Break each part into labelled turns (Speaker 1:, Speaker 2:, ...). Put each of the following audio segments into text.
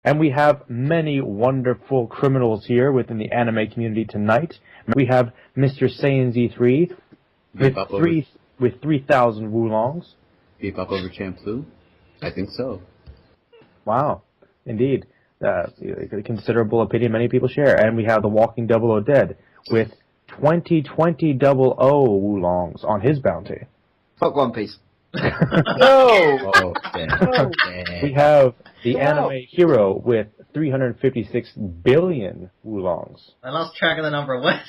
Speaker 1: And we have many wonderful criminals here within the anime community tonight. We have Mr. Saiyan Z3 with 3,000 Wulongs.
Speaker 2: Bebop over Champloo? I think so.
Speaker 1: Wow, indeed. A considerable opinion many people share. And we have the Walking 00 Dead with 20,000 Wulongs on his bounty.
Speaker 3: Fuck One Piece.
Speaker 4: No!
Speaker 2: Oh, damn.
Speaker 1: We have the anime hero with 356 billion Wulongs.
Speaker 4: I lost track of the number. What?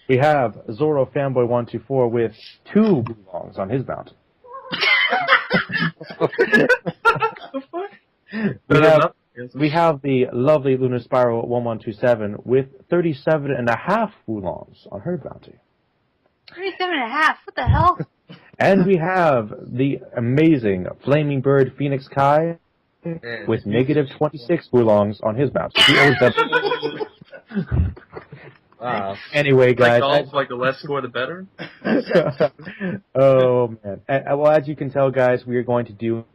Speaker 1: We have Zoro Fanboy 124 with 2 Wulongs on his bounty. We have the lovely Lunar Spiral 1127 with 37.5 Wulongs on her bounty.
Speaker 5: 37.5? What the hell?
Speaker 1: And we have the amazing Flaming Bird Phoenix Kai with negative 26 Wulongs on his bounty. He owes that.
Speaker 6: Wow.
Speaker 1: Anyway, guys.
Speaker 6: Like the less score, the better?
Speaker 1: Oh, man. Well, as you can tell, guys, we are going to do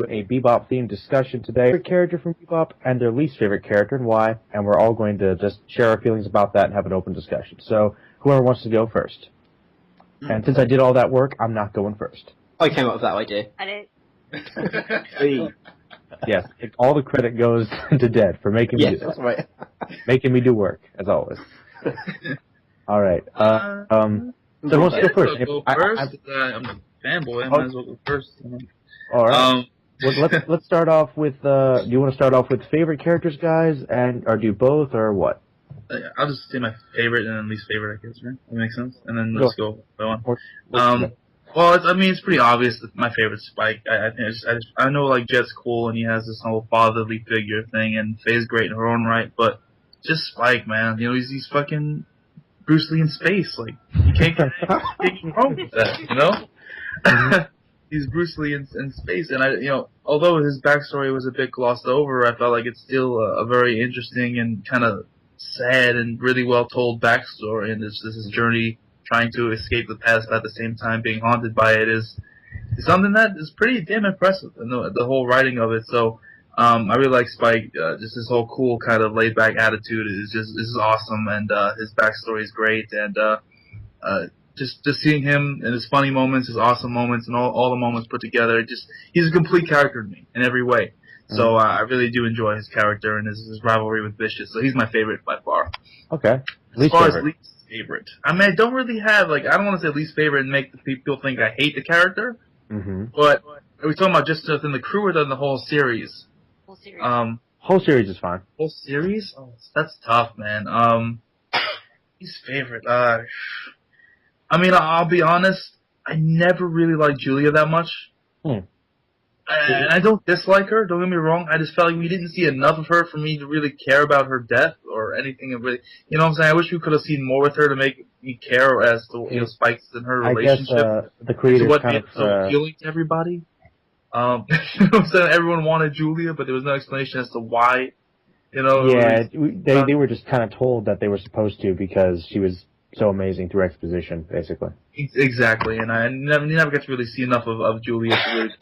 Speaker 1: a Bebop-themed discussion today. Favorite character from Bebop and their least favorite character and why, and we're all going to just share our feelings about that and have an open discussion. So, whoever wants to go first. And since I did all that work, I'm not going first.
Speaker 3: I came up with that idea.
Speaker 5: I did.
Speaker 3: Me.
Speaker 1: Yes, all the credit goes to Dead for making me do
Speaker 3: Yes, that's right.
Speaker 1: Making me do work, as always. All right. So who wants to go first?
Speaker 6: I'm a fanboy. I might as well go first.
Speaker 1: All right. Well, let's start off with. Do you want to start off with favorite characters, guys, or do both, or what?
Speaker 6: I'll just say my favorite and then least favorite, I guess, right? That makes sense. And then let's go by one. Well, it's pretty obvious that my favorite's Spike. I know like Jet's cool and he has this whole fatherly figure thing, and Faye's great in her own right, but just Spike, man. You know, he's fucking Bruce Lee in space. Like you can't get wrong with that, you know. He's Bruce Lee in space, and although his backstory was a bit glossed over, I felt like it's still a very interesting and kind of sad and really well told backstory, and this journey trying to escape the past but at the same time being haunted by it is something that is pretty damn impressive, and the whole writing of it. So I really like Spike. Just his whole cool kind of laid back attitude is awesome, and his backstory is great, and just seeing him and his funny moments, his awesome moments, and all the moments put together, he's a complete character to me in every way. So I really do enjoy his character and his rivalry with Vicious. So he's my favorite by far.
Speaker 1: Okay.
Speaker 6: As far as least favorite, I mean, I don't really have I don't want to say least favorite and make the people think I hate the character.
Speaker 1: Mm-hmm.
Speaker 6: But are we talking about just within the crew or within the whole series?
Speaker 5: Whole series.
Speaker 1: Whole series is fine.
Speaker 6: Whole series? Oh, that's tough, man. Least favorite. I mean, I'll be honest. I never really liked Julia that much. And I don't dislike her, don't get me wrong. I just felt like we didn't see enough of her for me to really care about her death or anything. Really, you know what I'm saying? I wish we could have seen more with her to make me care as to Spike's and her relationship.
Speaker 1: I guess the creators
Speaker 6: what
Speaker 1: kind
Speaker 6: made it so appealing to everybody. You know what I'm saying? Everyone wanted Julia, but there was no explanation as to why. You know?
Speaker 1: Yeah, they were just kind of told that they were supposed to because she was so amazing through exposition, basically.
Speaker 6: Exactly, and I never got to really see enough of Julia to really.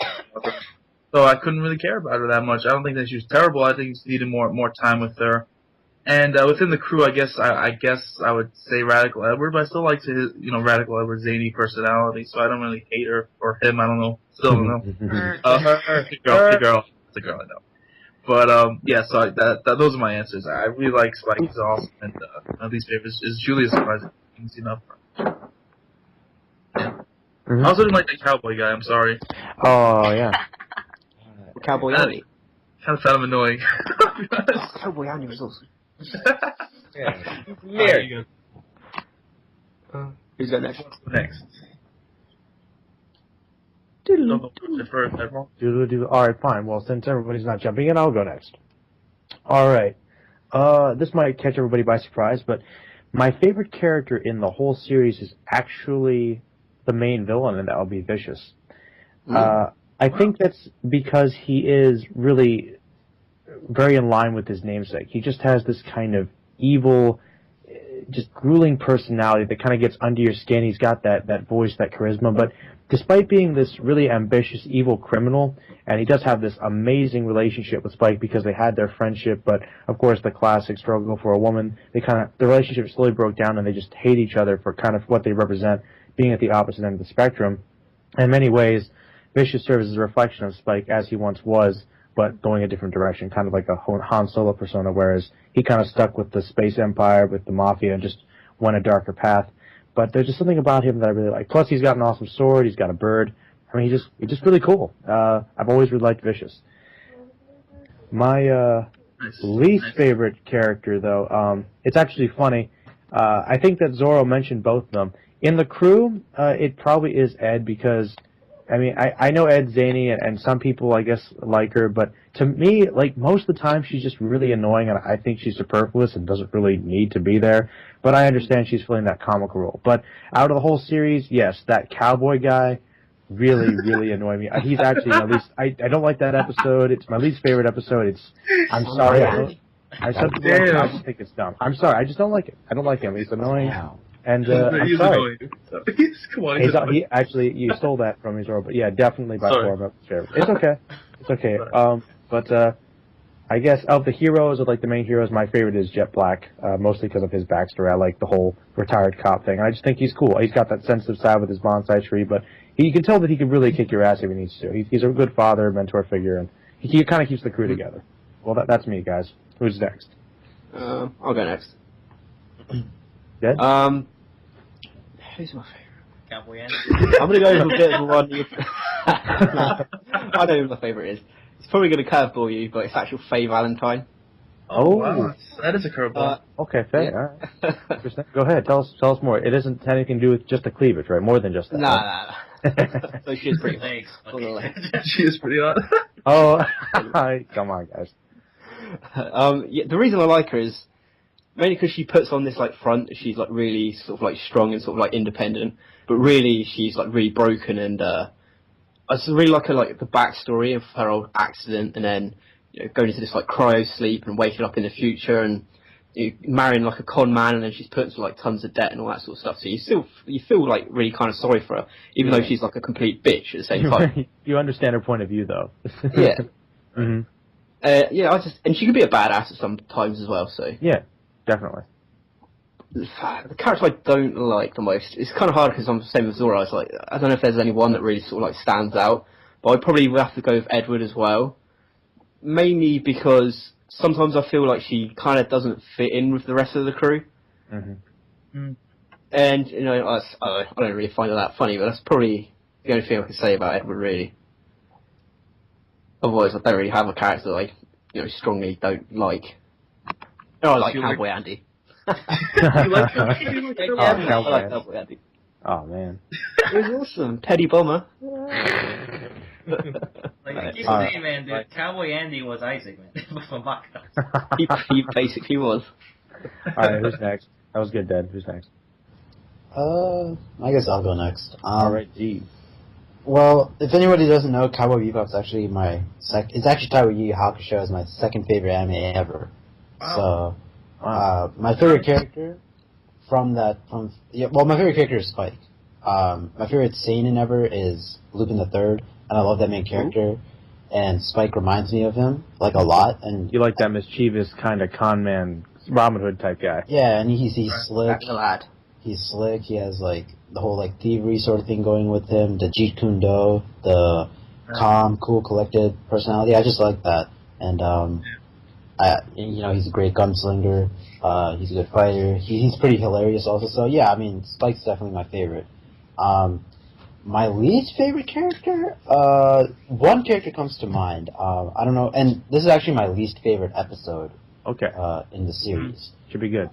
Speaker 6: So I couldn't really care about her that much. I don't think that she was terrible. I think just needed more time with her. And within the crew, I guess I would say Radical Edward, but I still like his Radical Edward's zany personality. So I don't really hate her or him. I don't know. Still don't know. The girl. It's a girl, I know. But yeah, so those are my answers. I really like Spike. He's awesome, and my least favorite is Julia. Surprising. Enough. Yeah.
Speaker 1: Mm-hmm.
Speaker 6: I also didn't like that cowboy guy. I'm sorry.
Speaker 1: Oh yeah.
Speaker 3: Cowboy Annie.
Speaker 6: Kind of found him annoying.
Speaker 3: Cowboy Annie was awesome.
Speaker 4: Yeah.
Speaker 3: Who's got next?
Speaker 6: Next.
Speaker 1: Alright, fine. Well, since everybody's not jumping in, I'll go next. Alright. This might catch everybody by surprise, but my favorite character in the whole series is actually the main villain, and that will be Vicious. I think that's because he is really very in line with his namesake. He just has this kind of evil, just grueling personality that kind of gets under your skin. He's got that voice, that charisma, but despite being this really ambitious, evil criminal, and he does have this amazing relationship with Spike because they had their friendship, but of course the classic struggle for a woman, the relationship slowly broke down and they just hate each other for kind of what they represent, being at the opposite end of the spectrum. In many ways, Vicious serves as a reflection of Spike as he once was, but going a different direction, kind of like a Han Solo persona, whereas he kind of stuck with the space empire, with the mafia, and just went a darker path. But there's just something about him that I really like. Plus, he's got an awesome sword. He's got a bird. I mean, he's just really cool. I've always really liked Vicious. My least favorite character, though, it's actually funny. I think that Zoro mentioned both of them. In the crew, it probably is Ed because, I mean, I know Ed's zany, and some people, I guess, like her, but to me, like, most of the time, she's just really annoying, and I think she's superfluous and doesn't really need to be there. But I understand she's filling that comical role. But out of the whole series, yes, that cowboy guy really, really annoyed me. He's actually, at least, I don't like that episode. It's my least favorite episode. I'm sorry. I think it's dumb. I'm sorry. I just don't like it. I don't like him. He's annoying. And I'm sorry.
Speaker 6: Come on,
Speaker 1: He actually, you stole that from me, Zoro. But yeah, definitely by far my favorite. It's okay. It's okay. But I guess of the heroes, of like the main heroes, my favorite is Jet Black, mostly because of his backstory. I like the whole retired cop thing. I just think he's cool. He's got that sensitive side with his bonsai tree, but you can tell that he can really kick your ass if he needs to. He's a good father, mentor figure, and he kind of keeps the crew together. Well, that's me, guys. Who's next?
Speaker 3: I'll go next.
Speaker 1: Dead?
Speaker 3: Who's my favourite?
Speaker 4: Cowboy Andy.
Speaker 3: I'm going to go with a bit of a one. I know who my favourite is. It's probably going to curveball you, but it's actual Faye Valentine.
Speaker 1: Oh,
Speaker 6: wow. That is a curveball.
Speaker 1: Okay, Faye.
Speaker 3: Yeah.
Speaker 1: All right. Go ahead. Tell us more. It isn't anything to do with just the cleavage, right? More than just that.
Speaker 3: Nah. So she's pretty
Speaker 4: Thanks.
Speaker 6: She is pretty hot.
Speaker 1: Oh, come on, guys.
Speaker 3: The reason I like her is mainly because she puts on this like front. She's like really sort of like strong and sort of like independent, but really she's like really broken. And I just really like her like the backstory of her old accident, and then going into this like cryo sleep and waking up in the future, and marrying like a con man, and then she's put into like tons of debt and all that sort of stuff. So you feel like really kind of sorry for her, even though she's like a complete bitch at the same time.
Speaker 1: You understand her point of view, though.
Speaker 3: Yeah.
Speaker 1: Mm-hmm.
Speaker 3: And she can be a badass at some times as well. So
Speaker 1: yeah, definitely.
Speaker 3: The character I don't like the most, it's kind of hard because I'm the same as Zora. I don't know if there's any one that really sort of like stands out, but I probably would have to go with Edward as well. Mainly because sometimes I feel like she kind of doesn't fit in with the rest of the crew.
Speaker 1: Mm-hmm.
Speaker 3: And, I don't really find it that funny, but that's probably the only thing I can say about Edward, really. Otherwise, I don't really have a character that I, strongly don't like. Oh, I like Cowboy Andy.
Speaker 6: You like him?
Speaker 3: I like Cowboy Andy.
Speaker 1: Oh, man.
Speaker 3: It was awesome. Teddy Bomber.
Speaker 4: Like, keep saying, man, dude, Cowboy Andy was Isaac, man, from Manga.
Speaker 3: He basically was.
Speaker 1: Alright, who's next? That was good, Dad. Who's next?
Speaker 7: I guess I'll go next.
Speaker 1: Alright, G.
Speaker 7: Well, if anybody doesn't know, Cowboy Bebop's actually it's actually tied with Yu Yu Hakusho as my second favorite anime ever.
Speaker 6: Wow.
Speaker 7: So, my favorite character my favorite character is Spike. My favorite seinen ever is Lupin the Third, and I love that main character. And Spike reminds me of him, like, a lot. And
Speaker 1: you like that mischievous kind of con man, Robin Hood type guy.
Speaker 7: Yeah, and he's slick.
Speaker 3: That's a lad.
Speaker 7: He's slick. He has like the whole like thievery sort of thing going with him. The Jeet Kune Do, the calm, cool, collected personality. I just like that. And he's a great gunslinger. He's a good fighter. He's pretty hilarious also. So yeah, I mean, Spike's definitely my favorite. My least favorite character? One character comes to mind. I don't know, and this is actually my least favorite episode.
Speaker 1: Okay.
Speaker 7: In the series.
Speaker 1: Should be good.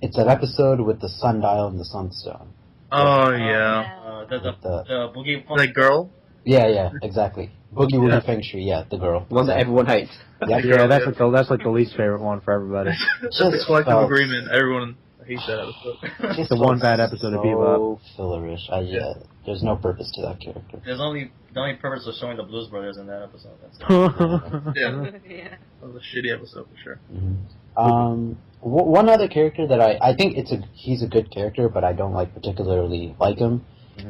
Speaker 7: It's an episode with the sundial and the sunstone.
Speaker 6: Oh, yeah.
Speaker 4: The Boogie...
Speaker 6: That girl?
Speaker 7: Yeah, exactly. Boogie Woogie Feng Shui, yeah, the girl.
Speaker 3: The one that everyone hates.
Speaker 1: Yeah, that's like the least favorite one for everybody.
Speaker 6: It's collective agreement. Everyone hates that episode.
Speaker 1: It's the one bad episode of Bebop.
Speaker 7: So fillerish. There's no purpose to that character.
Speaker 4: The only purpose was showing the Blues Brothers in that episode. That's
Speaker 6: Yeah. That was a shitty episode for sure.
Speaker 7: Mm-hmm. One other character that I think he's a good character, but I don't particularly like him,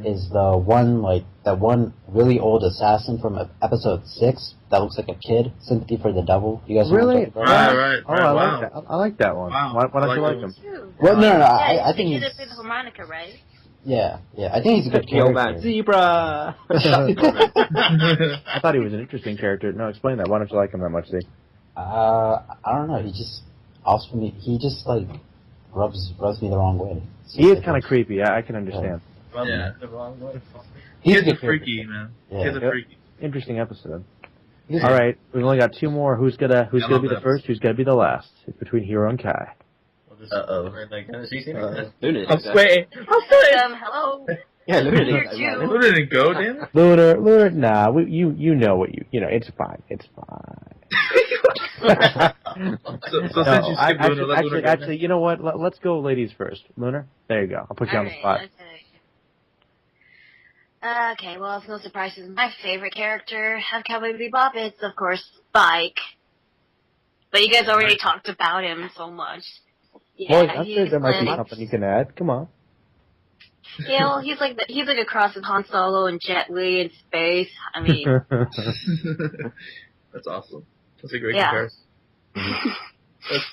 Speaker 7: is the one that one really old assassin from episode 6 that looks like a kid. Sympathy for the Devil. You guys
Speaker 1: Really?
Speaker 7: know what I'm
Speaker 6: Right.
Speaker 1: Oh, I
Speaker 6: Wow.
Speaker 1: like that. I like that one.
Speaker 6: Wow.
Speaker 1: Why don't you
Speaker 6: I
Speaker 1: like
Speaker 6: like
Speaker 1: him?
Speaker 7: Well, no.
Speaker 5: Yeah,
Speaker 7: I think
Speaker 5: he did
Speaker 7: he's
Speaker 5: it with harmonica, right?
Speaker 7: yeah. I think he's a good
Speaker 3: The old man,
Speaker 7: character.
Speaker 3: zebra.
Speaker 1: I thought he was an interesting character. No, explain that. Why don't you like him that much, Z?
Speaker 7: I don't know. He just also he just like rubs me the wrong way.
Speaker 1: He is kind of creepy. I can understand.
Speaker 6: Yeah.
Speaker 4: The wrong way.
Speaker 7: He's
Speaker 6: Kids
Speaker 7: a
Speaker 6: are
Speaker 7: good character.
Speaker 6: freaky, man.
Speaker 7: Yeah.
Speaker 6: Kids are freaky.
Speaker 1: Interesting episode.
Speaker 7: He's
Speaker 1: All right, we've only got 2 more. Who's gonna
Speaker 6: I
Speaker 1: be
Speaker 6: love
Speaker 1: the
Speaker 6: that.
Speaker 1: first? Who's gonna be the last? It's between Hero and Kai.
Speaker 4: We'll just
Speaker 6: Uh-oh.
Speaker 4: we're like, she's in
Speaker 3: Lunar
Speaker 6: I'm
Speaker 3: didn't go.
Speaker 6: sweating.
Speaker 5: Hello.
Speaker 3: Yeah, Lunar didn't go.
Speaker 5: You're
Speaker 3: man.
Speaker 6: Who didn't go, damn it?
Speaker 1: Lunar, nah, you know what you know. It's fine. It's fine.
Speaker 6: So
Speaker 1: No,
Speaker 6: since you skipped Lunar, let Lunar go.
Speaker 1: actually, you know what? Let's go ladies first. Lunar, there you go. I'll put you on the spot.
Speaker 5: Okay, well, it's no surprises. My favorite character of Cowboy Bebop is, of course, Spike. But you guys already talked about him so much.
Speaker 1: Well,
Speaker 5: Yeah,
Speaker 1: I'm sure there might be
Speaker 5: like,
Speaker 1: something you can add. Come on.
Speaker 5: yeah, well, he's like a cross of Han Solo and Jet Li in space. I mean,
Speaker 6: That's awesome. That's a great
Speaker 5: Yeah.
Speaker 6: comparison.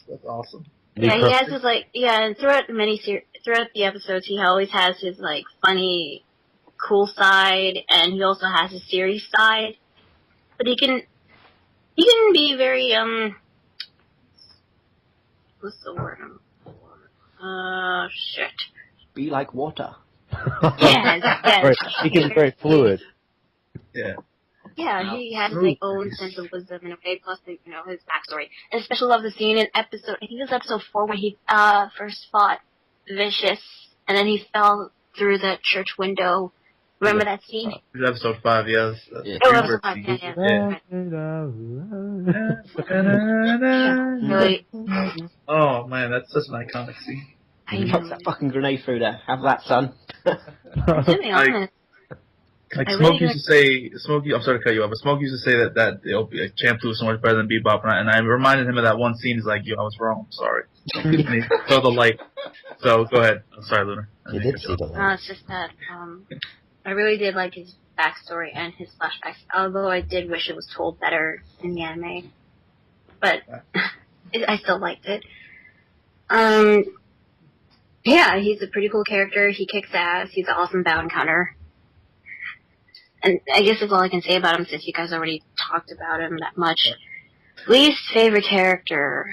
Speaker 6: That's awesome.
Speaker 5: yeah, he has his and throughout the episodes, he always has his like funny, cool side, and he also has his serious side. But he can be very what's the word? Shit.
Speaker 3: Be like water.
Speaker 5: Yes.
Speaker 1: Right. He can be very fluid.
Speaker 6: Yeah.
Speaker 5: Yeah, he has his like, own sense of wisdom in a way, plus his backstory. And I especially love the scene in I think it was episode 4 when he first fought Vicious, and then he fell through the church window. Remember that scene?
Speaker 6: It's episode 5, yes.
Speaker 3: Yeah.
Speaker 5: Oh, episode 5, yeah. Really,
Speaker 6: Oh man, that's such an iconic scene.
Speaker 5: I
Speaker 3: Chuck
Speaker 5: know.
Speaker 3: that fucking grenade through there. Have that, son.
Speaker 5: To be honest,
Speaker 6: Like
Speaker 5: I
Speaker 6: Smoke
Speaker 5: really
Speaker 6: used to say, I'm sorry to cut you off, but Smoke used to say that like, Champ 2 is so much better than Bebop, and I reminded him of that one scene. He's like, yo, I was wrong. I'm sorry. And he saw the light. So go ahead. I'm sorry, Lunar.
Speaker 7: You did see the
Speaker 5: no,
Speaker 7: light.
Speaker 5: it's just that I really did like his backstory and his flashbacks, although I did wish it was told better in the anime. But I still liked it. Yeah, he's a pretty cool character. He kicks ass. He's an awesome bounty hunter. And I guess that's all I can say about him since you guys already talked about him that much. Least favorite character.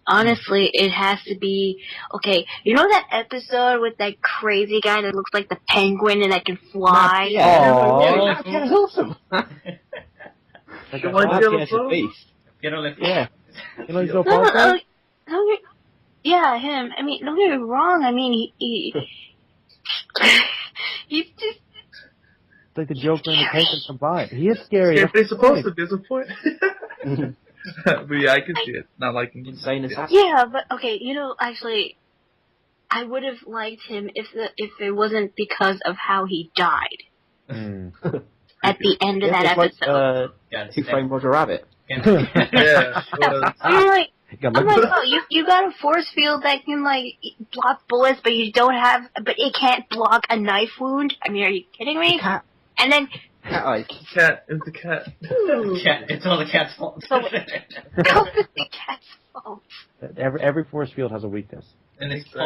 Speaker 5: Honestly, it has to be, okay, you know that episode with that crazy guy that looks like the penguin and that can fly?
Speaker 1: Oh,
Speaker 3: That's awesome.
Speaker 1: like a
Speaker 6: Like
Speaker 1: hot-
Speaker 6: Yellow
Speaker 3: That's
Speaker 6: Phone?
Speaker 3: beast.
Speaker 4: Get on the
Speaker 3: Yeah.
Speaker 1: you know, he's no
Speaker 5: No,
Speaker 1: podcast?
Speaker 5: yeah, him. I mean, don't get me wrong. I mean, he's just,
Speaker 1: It's like the Joker and the Penguin combined. He is scary.
Speaker 6: Yeah,
Speaker 1: That's
Speaker 6: but he's
Speaker 1: the
Speaker 6: supposed
Speaker 1: point.
Speaker 6: to. There's a point. But yeah, I can see it. Not liking him.
Speaker 3: Insane assassin.
Speaker 5: yeah, but okay, you know, actually, I would have liked him if it wasn't because of how he died
Speaker 1: Mm.
Speaker 5: at the end of that
Speaker 3: It's like,
Speaker 5: episode.
Speaker 3: Who Framed Roger Rabbit.
Speaker 6: Yeah. Well,
Speaker 5: I'm like,
Speaker 1: Got
Speaker 5: I'm
Speaker 1: my-
Speaker 5: like, oh, you got a force field that can like block bullets, but it can't block a knife wound. I mean, are you kidding me?
Speaker 3: Cat.
Speaker 5: And then,
Speaker 3: Cat-like.
Speaker 6: cat. It's the cat.
Speaker 4: cat. It's all the cat's fault.
Speaker 5: So- how is the cat's fault?
Speaker 1: Every force field has a weakness.
Speaker 4: And it's this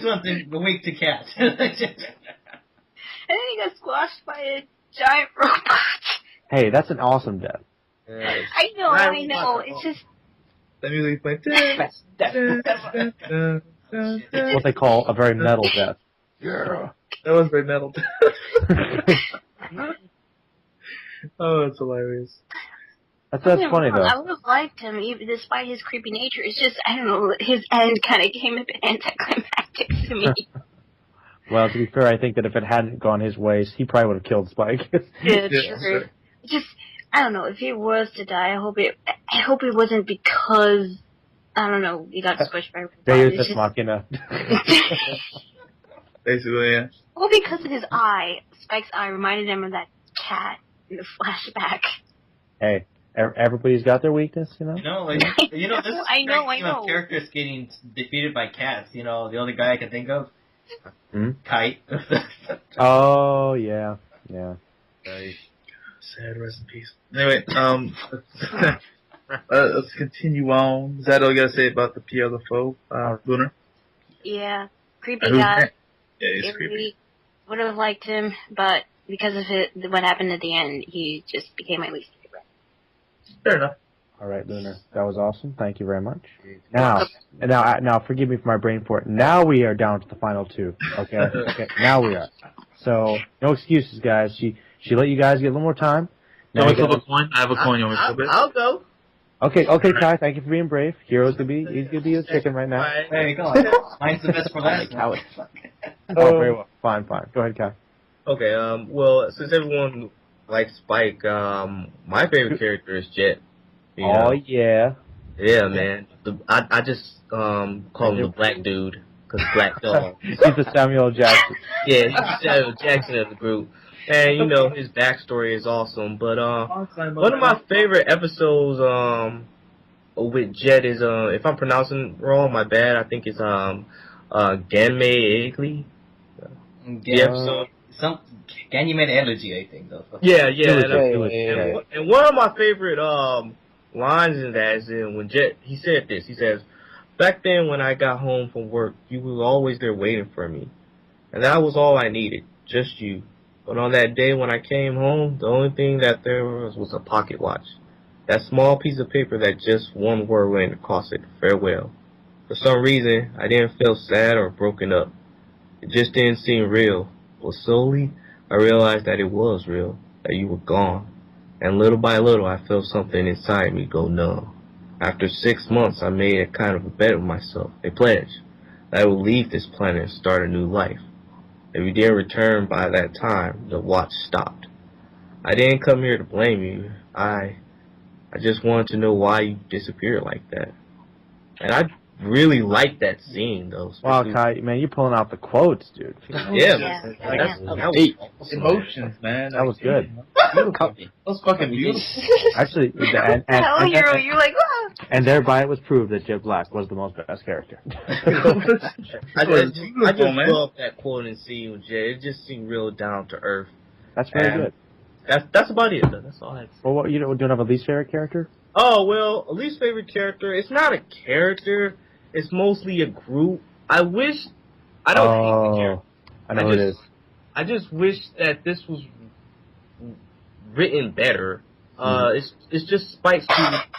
Speaker 4: one's weak to cat.
Speaker 5: And then he got squashed by a giant robot.
Speaker 1: Hey, that's an awesome death.
Speaker 5: I know. It's just,
Speaker 6: That music playing.
Speaker 3: Best death.
Speaker 1: What they call a very metal death. Yeah.
Speaker 6: That was very metal. Oh, that's hilarious.
Speaker 1: That's
Speaker 5: don't get me
Speaker 1: funny
Speaker 5: wrong,
Speaker 1: though.
Speaker 5: I would have liked him, even despite his creepy nature. It's just, I don't know, his end kind of came a bit anticlimactic to me.
Speaker 1: Well, to be fair, I think that if it hadn't gone his way, he probably would have killed Spike.
Speaker 5: Yeah,
Speaker 6: Yeah,
Speaker 5: true.
Speaker 6: sure.
Speaker 5: Just, I don't know, if he was to die, I hope it wasn't because, I don't know, he got squished by a robot.
Speaker 1: Deus
Speaker 5: It's
Speaker 1: Ex
Speaker 5: just-
Speaker 1: Machina.
Speaker 6: Basically, yeah.
Speaker 5: Well, because of his eye. Spike's eye reminded him of that cat in the flashback.
Speaker 1: Hey, everybody's got their weakness, you know?
Speaker 4: This
Speaker 5: I know.
Speaker 4: of characters getting defeated by cats. You know, the only guy I can think of Kite.
Speaker 1: Oh yeah.
Speaker 6: Sad, rest in peace. Anyway, let's continue on. Is that all you gotta say about the Pierre LaFaux, Lunar?
Speaker 5: Yeah, creepy
Speaker 6: Who's
Speaker 5: guy.
Speaker 6: that? Yeah, he's creepy.
Speaker 5: Really would have liked him, but because of what happened at the end, he just became my least favorite.
Speaker 6: Fair enough.
Speaker 1: All right, Lunar. That was awesome. Thank you very much. Now, forgive me for my brain fart. Now we are down to the final two. Okay. Now we are. So no excuses, guys. She let you guys get a little more time.
Speaker 6: Now you flip a coin? I have a coin. You want me to flip it?
Speaker 4: I'll go.
Speaker 1: Okay, Kai. Thank you for being brave. He's gonna be a chicken right now.
Speaker 4: Hey, come on. Mine's the best for last.
Speaker 1: Oh, very well. Fine. Go ahead, Kai.
Speaker 8: Okay, well, since everyone likes Spike, my favorite character is Jet. You know?
Speaker 1: Oh, yeah.
Speaker 8: Yeah, man. I just call him the black dude, because black dog.
Speaker 1: He's the Samuel Jackson.
Speaker 8: Yeah, he's the Samuel Jackson of the group. And, you know, his backstory is awesome. But one of my favorite episodes with Jet is, if I'm pronouncing wrong, my bad, I think it's Ganmei Egli. The episode.
Speaker 4: Ganymede Elegy, I think, though.
Speaker 8: Yeah. And one of my favorite lines in that is when Jet, he said this. He says, "Back then when I got home from work, you were always there waiting for me. And that was all I needed, just you. But on that day when I came home, the only thing that there was a pocket watch. That small piece of paper that just one word went across it, farewell. For some reason, I didn't feel sad or broken up. It just didn't seem real. But slowly, I realized that it was real, that you were gone. And little by little, I felt something inside me go numb. After 6 months, I made a kind of a bet with myself, a pledge, that I would leave this planet and start a new life. If you didn't return by that time, the watch stopped. I didn't come here to blame you. I just wanted to know why you disappeared like that." And I really like that scene, though.
Speaker 1: Wow, Kai, man, you're pulling out the quotes, dude.
Speaker 8: Yeah, man. That was
Speaker 6: Emotions, man.
Speaker 1: That was good.
Speaker 6: That was fucking beautiful.
Speaker 1: Actually,
Speaker 5: You're like, oh.
Speaker 1: and thereby it was proved that Jet Black was the most best character.
Speaker 8: I just love that quote and scene with Jet. It just seemed real down to earth.
Speaker 1: That's very good.
Speaker 8: That's about it, though. That's all I have to say.
Speaker 1: Well, you don't have a least favorite character?
Speaker 8: Oh, well, a least favorite character, it's not a character. It's mostly a group. I don't hate the character.
Speaker 1: I know it is.
Speaker 8: I just wish that this was written better. It's just Spike's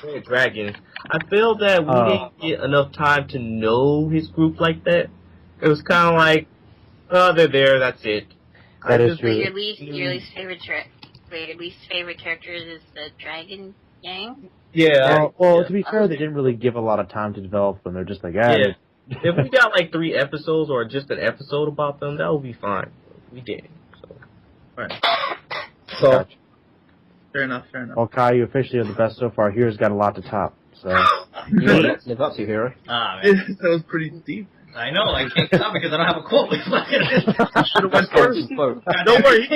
Speaker 8: two dragons. I feel that we didn't get enough time to know his group like that. It was kind of like, they're there, that's it.
Speaker 1: That is true.
Speaker 5: Your least favorite character is the Dragon Gang?
Speaker 8: Yeah.
Speaker 1: Well, to be fair, they didn't really give a lot of time to develop them. They're just like,
Speaker 8: If we got like 3 episodes or just an episode about them, that would be fine. We didn't. So.
Speaker 6: Right.
Speaker 8: So.
Speaker 1: Gotcha.
Speaker 6: Fair enough.
Speaker 1: Well, Kai, you officially are the best so far. Hero's got a lot to top. So.
Speaker 3: You live up to Hero.
Speaker 4: Ah, man.
Speaker 6: That was pretty deep.
Speaker 4: I know, I can't stop because I don't have a quote.
Speaker 6: You should have went first.
Speaker 8: Don't worry.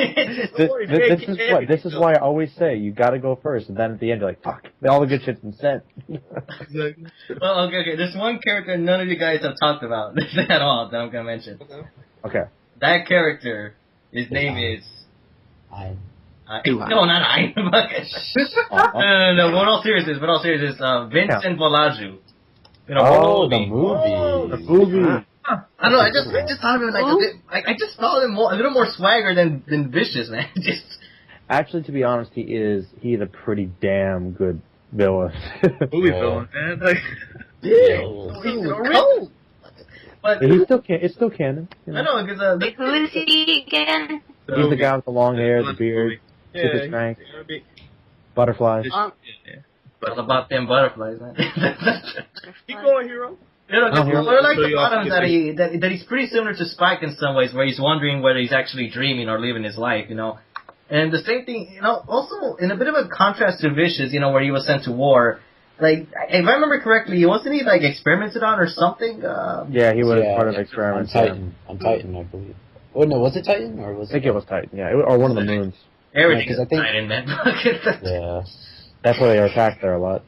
Speaker 1: This is why I always say you got to go first, and then at the end you're like, fuck, all the good shit's been said.
Speaker 6: Exactly.
Speaker 4: Well, okay. There's one character none of you guys have talked about at all that I'm gonna mention.
Speaker 1: Okay.
Speaker 4: That character, his name is. No, not I. No. But all seriousness, Vincent Volaju. You know,
Speaker 1: the movie.
Speaker 4: I don't know. I just thought of him like I just thought of him a little more swagger than Vicious, man. Just.
Speaker 1: Actually, to be honest, he's a pretty damn good villain.
Speaker 6: Movie villain, man.
Speaker 4: Cool. But
Speaker 1: it's still canon. You know?
Speaker 5: I know, because who is he again?
Speaker 1: He's the guy with the long hair, the beard, super strength, butterflies.
Speaker 4: It's about them butterflies, man.
Speaker 8: Keep going, Hero.
Speaker 4: What I like about him is that he's pretty similar to Spike in some ways, where he's wondering whether he's actually dreaming or living his life, you know. And the same thing, you know, also in a bit of a contrast to Vicious, you know, where he was sent to war. Like, if I remember correctly, wasn't he like experimented on or something?
Speaker 1: Yeah, he was part of experiments.
Speaker 7: On Titan, I believe. Oh no, was it Titan or was it?
Speaker 1: I think it was Titan. Yeah, or one of the moons.
Speaker 4: Everything is Titan, man.
Speaker 7: Yeah.
Speaker 1: That's why they are attacked there a lot.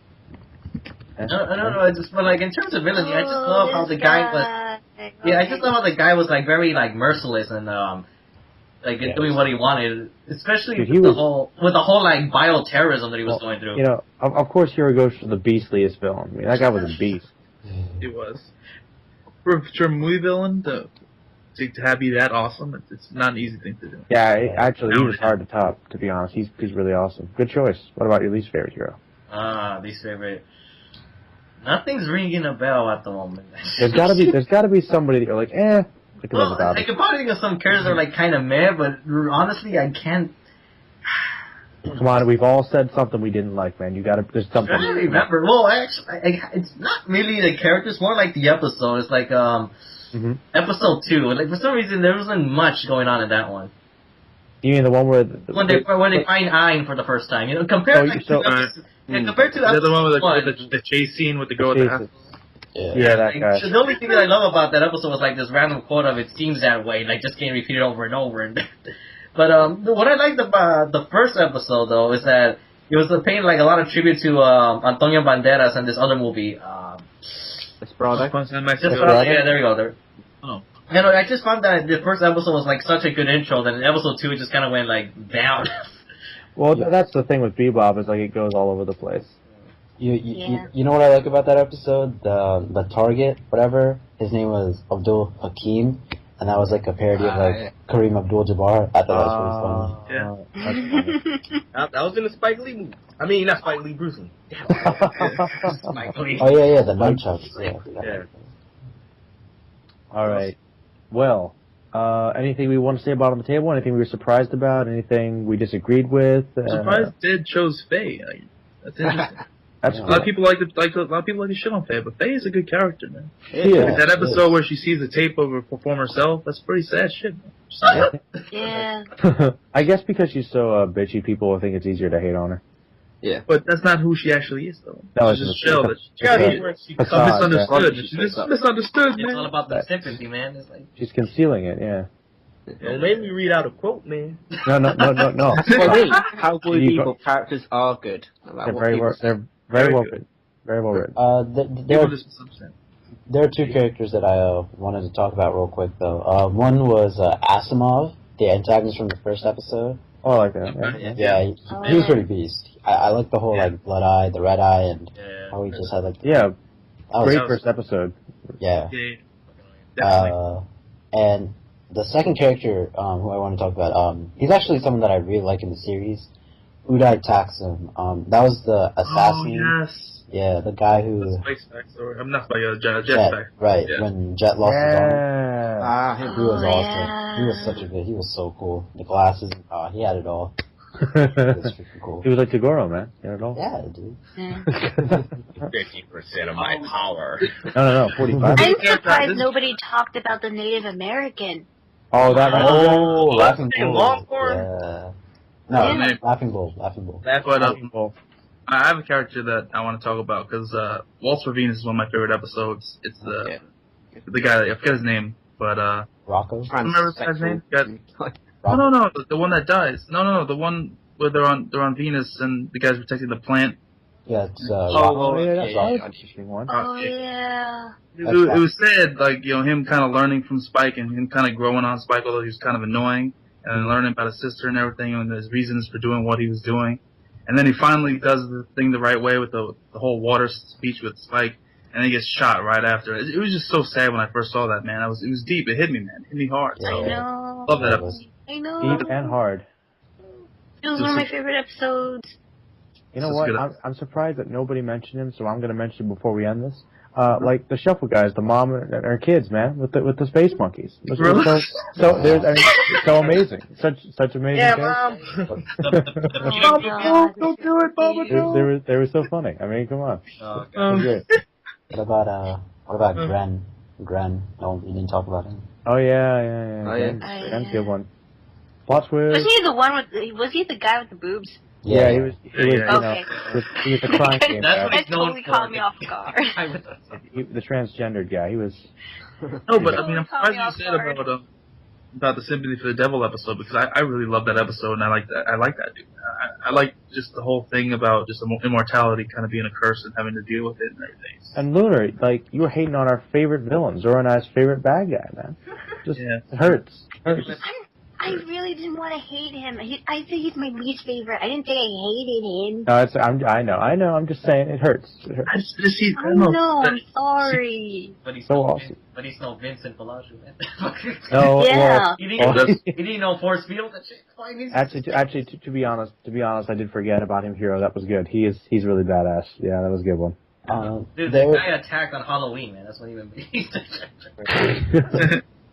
Speaker 4: No. It's just, but like in terms of villainy, I just love how the guy was.
Speaker 5: Okay.
Speaker 4: Yeah, I just thought how the guy was like very like merciless and doing what he wanted, especially
Speaker 1: Dude,
Speaker 4: with the whole like bioterrorism that he was going through.
Speaker 1: You know, of course, Hirogoshi the beastliest villain. I mean, that guy was a beast.
Speaker 6: It was. For a movie villain to have be that awesome, it's not an easy thing to do.
Speaker 1: Yeah, actually, he was hard to top. To be honest, he's really awesome. Good choice. What about your least favorite hero?
Speaker 4: Least favorite. Nothing's ringing a bell at the moment.
Speaker 1: There's gotta be somebody that you're like, eh.
Speaker 4: Well, I could probably think of some characters that are like kind of meh, but honestly, I can't.
Speaker 1: Come on, we've all said something we didn't like, man. There's something.
Speaker 4: I don't remember. Well, actually, it's not really the characters, more like the episode. It's like episode 2. Like for some reason, there wasn't much going on in that one.
Speaker 1: You mean the one where
Speaker 4: when they find Ayn for the first time? You know, compared to compared to
Speaker 6: the other one with the chase scene with the girl at the house.
Speaker 1: Yeah, that guy.
Speaker 4: The only thing that I love about that episode was like this random quote of "it seems that way," like just getting repeated over and over. But what I liked about the first episode though is that it was paying like a lot of tribute to Antonio Banderas and this other movie.
Speaker 3: Desperado.
Speaker 4: Yeah, there we go. There.
Speaker 6: Oh.
Speaker 4: You know, I just found that the first episode was like such a good intro. That in episode 2 it just kind of went like down.
Speaker 1: Well, that's the thing with Bebop is like it goes all over the place.
Speaker 7: You know what I like about that episode? The target, whatever. His name was Abdul Hakim, and that was like a parody of like Kareem Abdul-Jabbar. I thought that was
Speaker 8: pretty funny. Yeah, that was in the Spike Lee movie. I mean, not Spike Lee, Bruce Lee.
Speaker 7: Spike Lee. Oh yeah, the nunchucks. Yeah.
Speaker 1: All right. Well, anything we want to say about on the table? Anything we were surprised about? Anything we disagreed with?
Speaker 6: Surprised Did chose Faye. That's interesting.
Speaker 1: That's
Speaker 6: a lot of people like to shit on Faye, but Faye is a good character, man.
Speaker 1: Yeah.
Speaker 6: That episode where she sees the tape of her perform herself, that's pretty sad shit, man.
Speaker 5: Yeah.
Speaker 1: I guess because she's so bitchy, people will think it's easier to hate on her.
Speaker 3: Yeah.
Speaker 6: But that's not who she actually is, though.
Speaker 1: No,
Speaker 6: she's just chill. She's misunderstood. She's misunderstood, man.
Speaker 4: It's all about the sympathy, man. It's like
Speaker 1: she's concealing it, yeah.
Speaker 8: Don't make me read out a quote, man.
Speaker 1: No.
Speaker 3: That's what I mean. Cowboy Bebop characters are good.
Speaker 1: They're very well written. Very well written.
Speaker 7: There are 2 characters that I wanted to talk about real quick, though. One was Asimov, the antagonist from the first episode.
Speaker 1: Oh, I like that.
Speaker 7: Yeah, he was pretty beast. I like the whole like blood eye, the red eye, and how he just had like
Speaker 1: great first episode.
Speaker 7: Yeah. And the second character who I want to talk about, he's actually someone that I really like in the series. Uday Taksim. That was the assassin.
Speaker 6: Oh yes.
Speaker 7: Yeah, the guy who.
Speaker 6: The Space Backstory. I'm not Jet.
Speaker 7: Right.
Speaker 6: Yeah.
Speaker 7: When Jet lost his arm. He was awesome.
Speaker 5: Yeah.
Speaker 7: He was such a good. He was so cool. The glasses. He had it all. He was freaking cool.
Speaker 1: He was like Tagoro, man. He had it all.
Speaker 7: Yeah, dude.
Speaker 8: 50% of my power.
Speaker 1: No, 45.
Speaker 5: I'm surprised nobody talked about the Native American.
Speaker 1: Oh, that.
Speaker 7: Laughing Bull.
Speaker 8: Longhorn.
Speaker 7: Yeah. No, Laughing Bull.
Speaker 1: Laughing Bull.
Speaker 6: I have a character that I want to talk about because Waltz for Venus is one of my favorite episodes. It's the guy, I forget his name, but
Speaker 7: Rocco?
Speaker 6: Remember his name? No, the one that dies. No, the one where they're on Venus and the guy's protecting the plant.
Speaker 7: Yeah, it's
Speaker 1: Rocco. That's an interesting one.
Speaker 5: Yeah.
Speaker 6: It was sad, like, him kind of learning from Spike and him kind of growing on Spike, although he was kind of annoying, and learning about his sister and everything and his reasons for doing what he was doing. And then he finally does the thing the right way with the whole water speech with Spike, and he gets shot right after. It was just so sad when I first saw that, man. It was deep. It hit me, man. It hit me hard.
Speaker 7: Yeah.
Speaker 6: So,
Speaker 5: I know.
Speaker 6: love that episode.
Speaker 5: I know.
Speaker 1: Deep and hard.
Speaker 5: It was one of my favorite episodes.
Speaker 1: You know what? I'm surprised that nobody mentioned him, so I'm going to mention him before we end this. Like the Shuffle guys, the mom and her kids, man, with the space monkeys.
Speaker 6: Really?
Speaker 1: So amazing, such amazing.
Speaker 8: Yeah,
Speaker 1: characters.
Speaker 8: Mom.
Speaker 1: Don't do it, Mama. They were so funny. I mean, come on. Great.
Speaker 7: What about Gren? No, you didn't talk about him.
Speaker 1: Oh yeah. Gren's a good one. Plot twist.
Speaker 5: Was he the guy with the boobs?
Speaker 1: Yeah, he was.
Speaker 5: Okay.
Speaker 1: He was the crime game guy.
Speaker 5: That totally caught me off guard.
Speaker 1: The transgendered guy. He was.
Speaker 6: No, but I mean, I'm surprised you said about about the Sympathy for the Devil episode because I really love that episode and I like that dude. I like just the whole thing about just immortality kind of being a curse and having to deal with it and everything.
Speaker 1: And Lunar, like, you were hating on our favorite villain, Zoro and I's favorite bad guy, man. Just it hurts.
Speaker 5: I really didn't want to hate him. I think he's my least favorite. I didn't say I hated him.
Speaker 1: No, I know. I'm just saying, it hurts. It hurts.
Speaker 5: I'm sorry.
Speaker 4: But he's
Speaker 1: so
Speaker 4: no
Speaker 1: awesome.
Speaker 4: But he's no Vincent Palazzo, man.
Speaker 1: No,
Speaker 5: Yeah.
Speaker 4: You didn't know force field that shit.
Speaker 1: Actually, to be honest, I did forget about him. Hero, that was good. He's really badass. Yeah, that was a good one.
Speaker 4: Dude, the guy attacked on Halloween, man. That's what even means.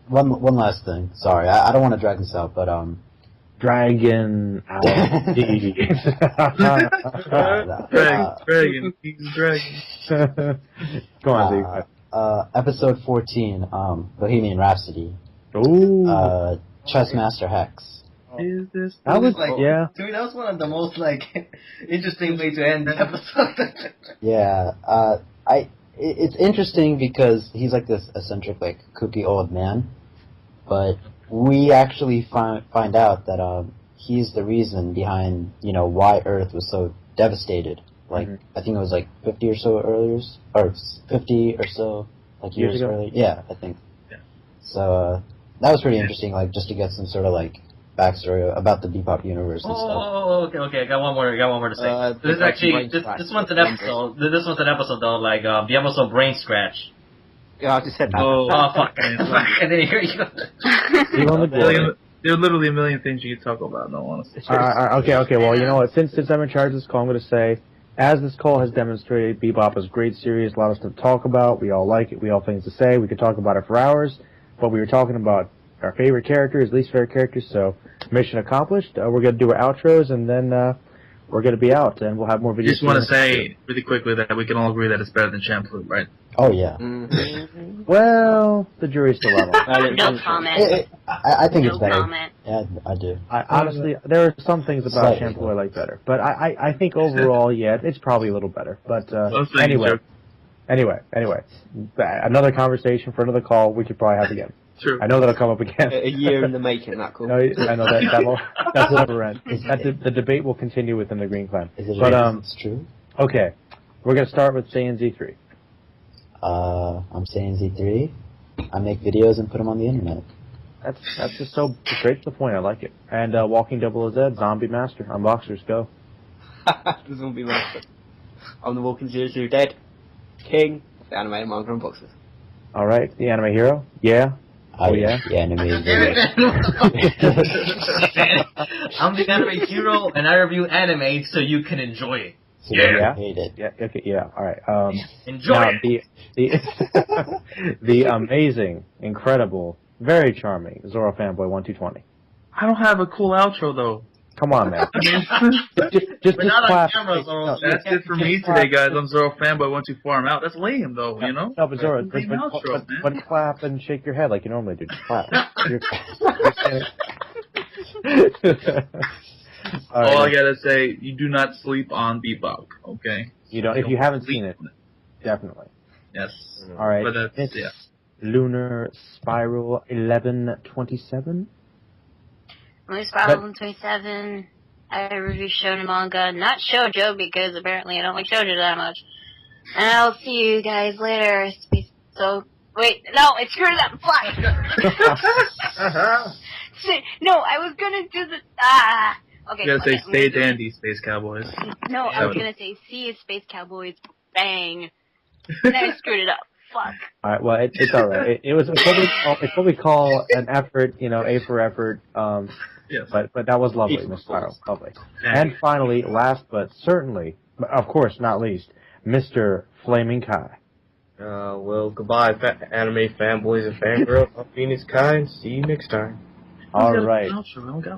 Speaker 7: One last thing. Sorry, I don't want to drag this out, but
Speaker 1: Dragon out.
Speaker 6: Dragon. He's a dragon.
Speaker 1: Go on, Zeke.
Speaker 7: Episode 14, Bohemian Rhapsody.
Speaker 1: Ooh.
Speaker 7: Chessmaster Hex.
Speaker 6: Is this?
Speaker 1: That was
Speaker 4: To me, that was one of the most interesting way to end the episode.
Speaker 7: Yeah. It's interesting because he's like this eccentric, kooky old man, but we actually find out that he's the reason behind why Earth was so devastated. I think it was 50 or so 50 or so years earlier. Yeah, I think.
Speaker 6: Yeah.
Speaker 7: So that was pretty interesting, just to get some sort of backstory about the Bebop universe and stuff.
Speaker 4: Okay. I got one more to say. This is actually this one's an episode. This one's an episode though, the episode Brain Scratch.
Speaker 3: Yeah, I just said that.
Speaker 4: Oh fuck! I didn't hear you.
Speaker 6: There are literally a million things you could talk about. No, honestly.
Speaker 1: Okay. Well, you know what? Since I'm in charge of this call, I'm going to say, as this call has demonstrated, Bebop is a great series. A lot of stuff to talk about. We all like it. We all have things to say. We could talk about it for hours. But we were talking about our favorite characters, least favorite characters. So mission accomplished. We're going to do our outros, and then we're going to be out, and we'll have more videos.
Speaker 6: Just want to say really quickly that we can all agree that it's better than Shampoo, right?
Speaker 7: Oh yeah.
Speaker 1: Mm-hmm. Well, the jury's still out on
Speaker 5: No comment.
Speaker 7: I think
Speaker 5: no
Speaker 7: it's better.
Speaker 5: Comment.
Speaker 7: Yeah, I do.
Speaker 1: Honestly, there are some things about Shampoo I like better, but I think overall, yeah, it's probably a little better. But anyway, another conversation for another call. We could probably have again.
Speaker 6: True.
Speaker 1: I know that'll come up again.
Speaker 3: A year in the making, that call.
Speaker 1: No, I know that's never end. The debate will continue within the Green Clan.
Speaker 7: Is it it's true?
Speaker 1: Okay, we're gonna start with Saiyan Z3.
Speaker 7: I'm Saiyan Z3. I make videos and put them on the internet.
Speaker 1: That's just so straight to the point. I like it. And Walking Double Z, Zombie Master, Unboxers, go.
Speaker 3: The Zombie Master. I'm the Walking 00 Dead King, the animated manga unboxers.
Speaker 1: All right, the anime hero, yeah. Oh yeah,
Speaker 7: the anime hero.
Speaker 4: I'm the anime hero, and I review anime so you can enjoy it.
Speaker 7: So yeah. Hate it.
Speaker 1: Yeah. Okay. Yeah. All right.
Speaker 4: Enjoy
Speaker 1: it. The amazing, incredible, very charming Zoro fanboy 1220.
Speaker 6: I don't have a cool outro though.
Speaker 1: Come on, man. just clap.
Speaker 6: That's it for me today, guys. I'm Zoro fanboy 124. I'm out. That's lame though, you know.
Speaker 1: No, but Zoro, but clap and shake your head like you normally do. Just clap.
Speaker 6: All I gotta say, you do not sleep on Bebop, okay?
Speaker 1: You don't. If you haven't seen it, definitely.
Speaker 6: Yes.
Speaker 1: All right.
Speaker 6: But
Speaker 1: it's Lunar Spiral 1127.
Speaker 5: Lunar Spiral 1127. I review shonen manga, not shoujo because apparently I don't like shoujo that much. And I'll see you guys later. So wait, no, it's screwed up. Fuck. No, I was gonna do the Okay.
Speaker 6: You gotta say, stay dandy, Space Cowboys.
Speaker 5: No, I was gonna say, see you, Space Cowboys, bang. And I screwed it up. Fuck.
Speaker 1: Alright, well, it's alright. It's what we call an effort, A for effort.
Speaker 6: Yes.
Speaker 1: But that was lovely, Miss Spiral. Lovely. And finally, last but certainly, of course not least, Mr. Flaming Kai.
Speaker 8: Well, goodbye, anime fanboys and fangirls. I'm Phoenix Kai, and see you next time.
Speaker 1: All right.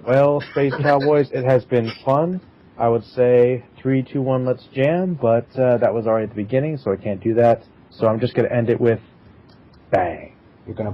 Speaker 1: Well, Space Cowboys, it has been fun. I would say 3, 2, 1, let's jam, but that was already at the beginning, so I can't do that. So I'm just going to end it with bang.
Speaker 7: You're going to